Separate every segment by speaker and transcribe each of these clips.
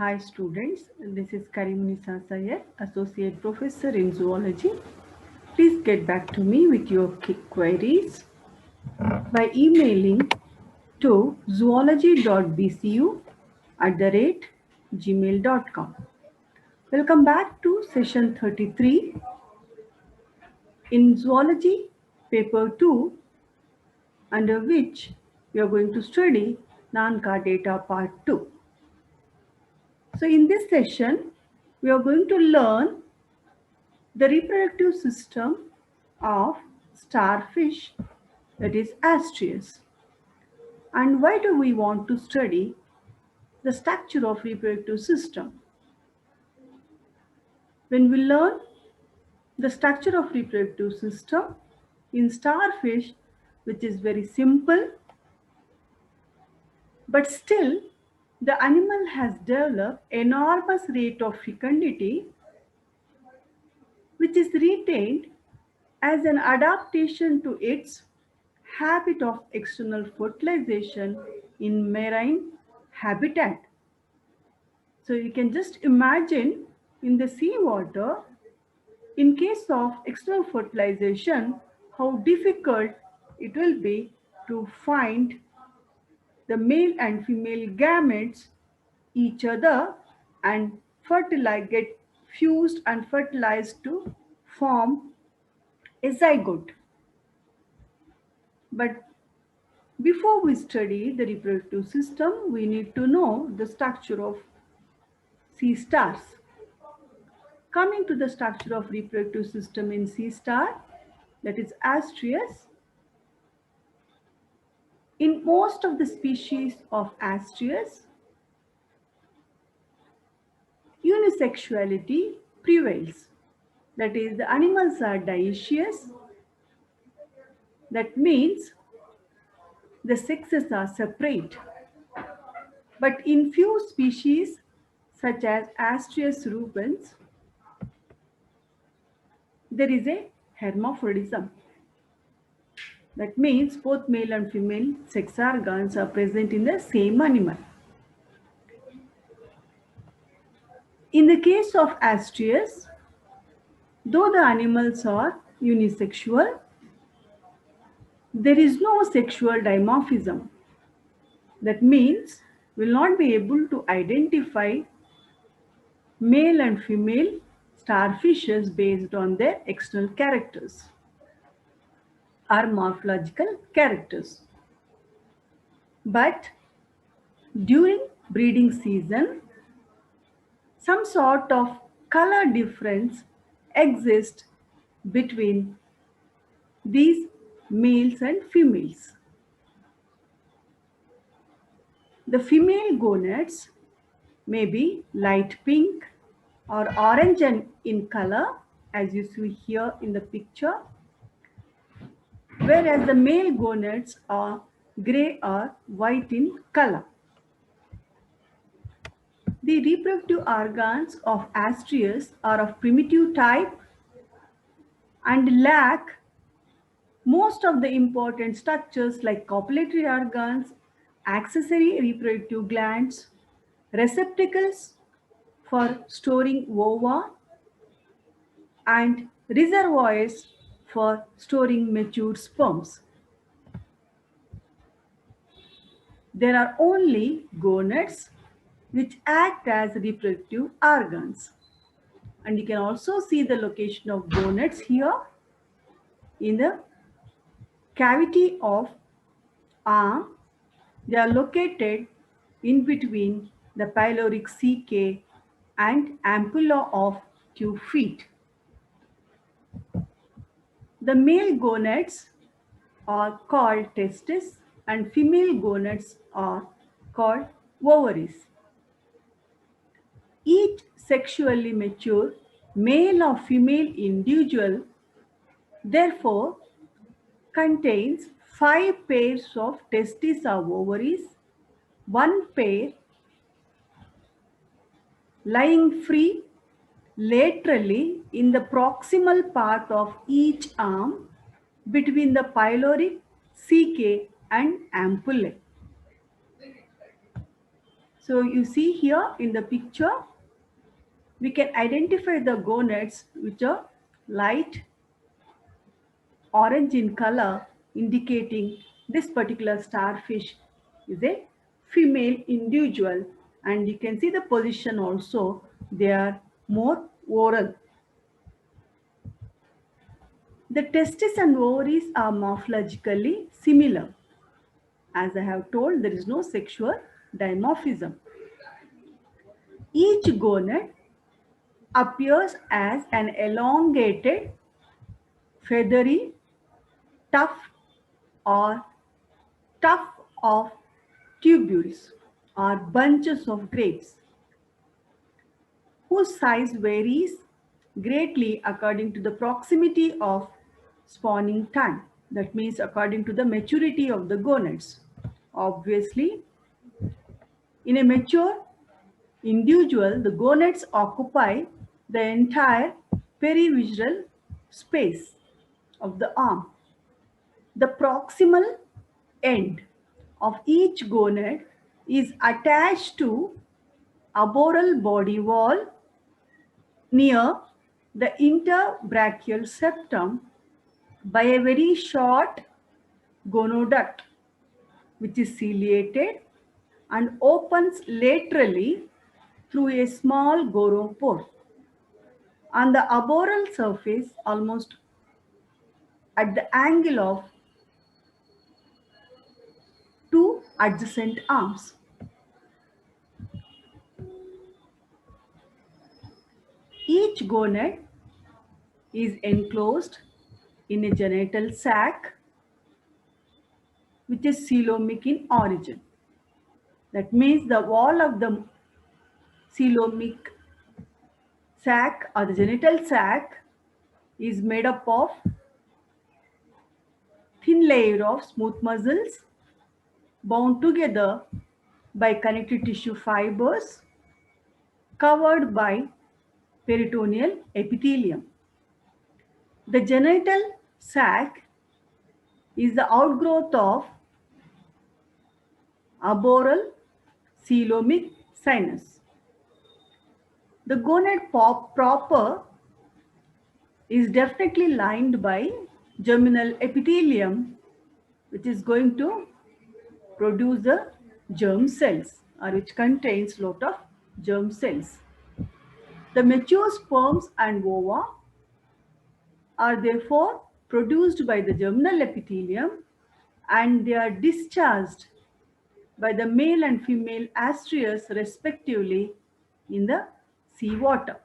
Speaker 1: Hi students, this is Karimunisa Sayed, Associate Professor in Zoology. Please get back to me with your queries by emailing to zoology.bcu@gmail.com. Welcome back to session 33 in Zoology paper 2, under which we are going to study Nanka data part 2. So in this session, we are going to learn the reproductive system of starfish, that is Astreus. And why do we want to study the structure of reproductive system? When we learn the structure of reproductive system in starfish, which is very simple, but still the animal has developed enormous rate of fecundity, which is retained as an adaptation to its habit of external fertilization in marine habitat. So you can just imagine in the seawater, in case of external fertilization, how difficult it will be to find the male and female gametes each other and fertilize, get fused and fertilized to form a zygote. But before we study the reproductive system, we need to know the structure of sea stars. Coming to the structure of reproductive system in sea star, that is Astreus. In most of the species of Astreus, unisexuality prevails. That is, the animals are dioecious. That means the sexes are separate. But in few species, such as Astreus rubens, there is a hermaphrodism. That means both male and female sex organs are present in the same animal. In the case of Astreus, though the animals are unisexual, there is no sexual dimorphism. That means we will not be able to identify male and female starfishes based on their external characters or morphological characters. But during breeding season, some sort of color difference exists between these males and females. The female gonads may be light pink or orange in color, as you see here in the picture, whereas the male gonads are gray or white in color. The reproductive organs of Astreus are of primitive type and lack most of the important structures like copulatory organs, accessory reproductive glands, receptacles for storing ova, and reservoirs for storing mature sperms. There are only gonads which act as reproductive organs. And you can also see the location of gonads here in the cavity of arm. They are located in between the pyloric CK and ampulla of 2 feet. The male gonads are called testes and female gonads are called ovaries. Each sexually mature male or female individual therefore contains 5 pairs of testes or ovaries, 1 pair lying free laterally in the proximal part of each arm between the pyloric, CK and ampullae. So you see here in the picture, we can identify the gonads which are light orange in color, indicating this particular starfish is a female individual, and you can see the position also, they are more oral. The testes and ovaries are morphologically similar. As I have told, there is no sexual dimorphism. Each gonad appears as an elongated, feathery tuft or tuft of tubules or bunches of grapes, whose size varies greatly according to the proximity of spawning time. That means according to the maturity of the gonads. Obviously, in a mature individual, the gonads occupy the entire perivisceral space of the arm. The proximal end of each gonad is attached to arboreal body wall near the interbrachial septum by a very short gonoduct, which is ciliated and opens laterally through a small goropore on the arboreal surface almost at the angle of two adjacent arms. Each gonad is enclosed in a genital sac which is coelomic in origin. That means the wall of the coelomic sac or the genital sac is made up of thin layer of smooth muscles bound together by connective tissue fibers covered by peritoneal epithelium. The genital sac is the outgrowth of arboreal coelomic sinus. The gonad proper is definitely lined by germinal epithelium, which is going to produce the germ cells, or which contains lot of germ cells. The mature sperms and ova are therefore produced by the germinal epithelium, and they are discharged by the male and female asterias respectively in the seawater.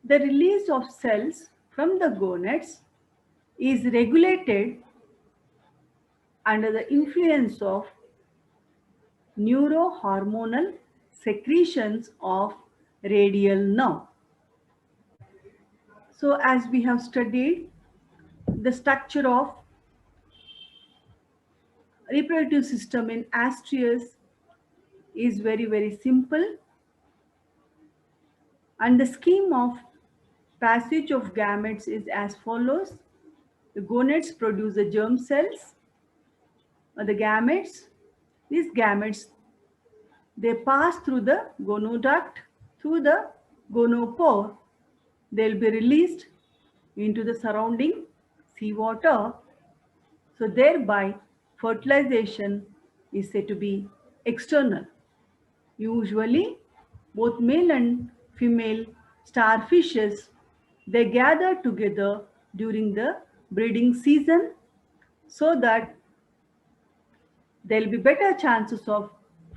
Speaker 1: The release of cells from the gonads is regulated under the influence of neurohormonal secretions of radial nerve. So as we have studied, the structure of reproductive system in asterias is very simple, and the scheme of passage of gametes is as follows. The gonads produce the germ cells or the gametes. These gametes, they pass through the gonoduct, through the gonopore. They'll be released into the surrounding seawater. So thereby fertilization is said to be external. Usually both male and female starfishes, they gather together during the breeding season so that there will be better chances of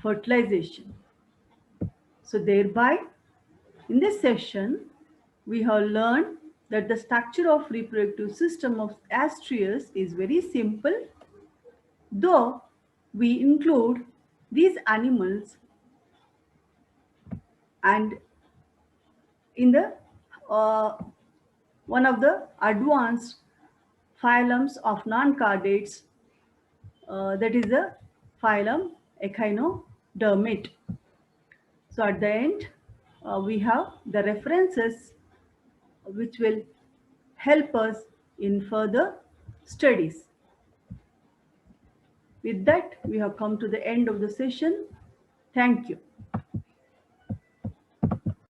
Speaker 1: fertilization. So thereby, in this session, we have learned that the structure of reproductive system of asterias is very simple, though we include these animals and in the one of the advanced phylums of non-chordates, that is the phylum Echinodermate. So at the end, we have the references which will help us in further studies. With that, we have come to the end of the session. Thank you.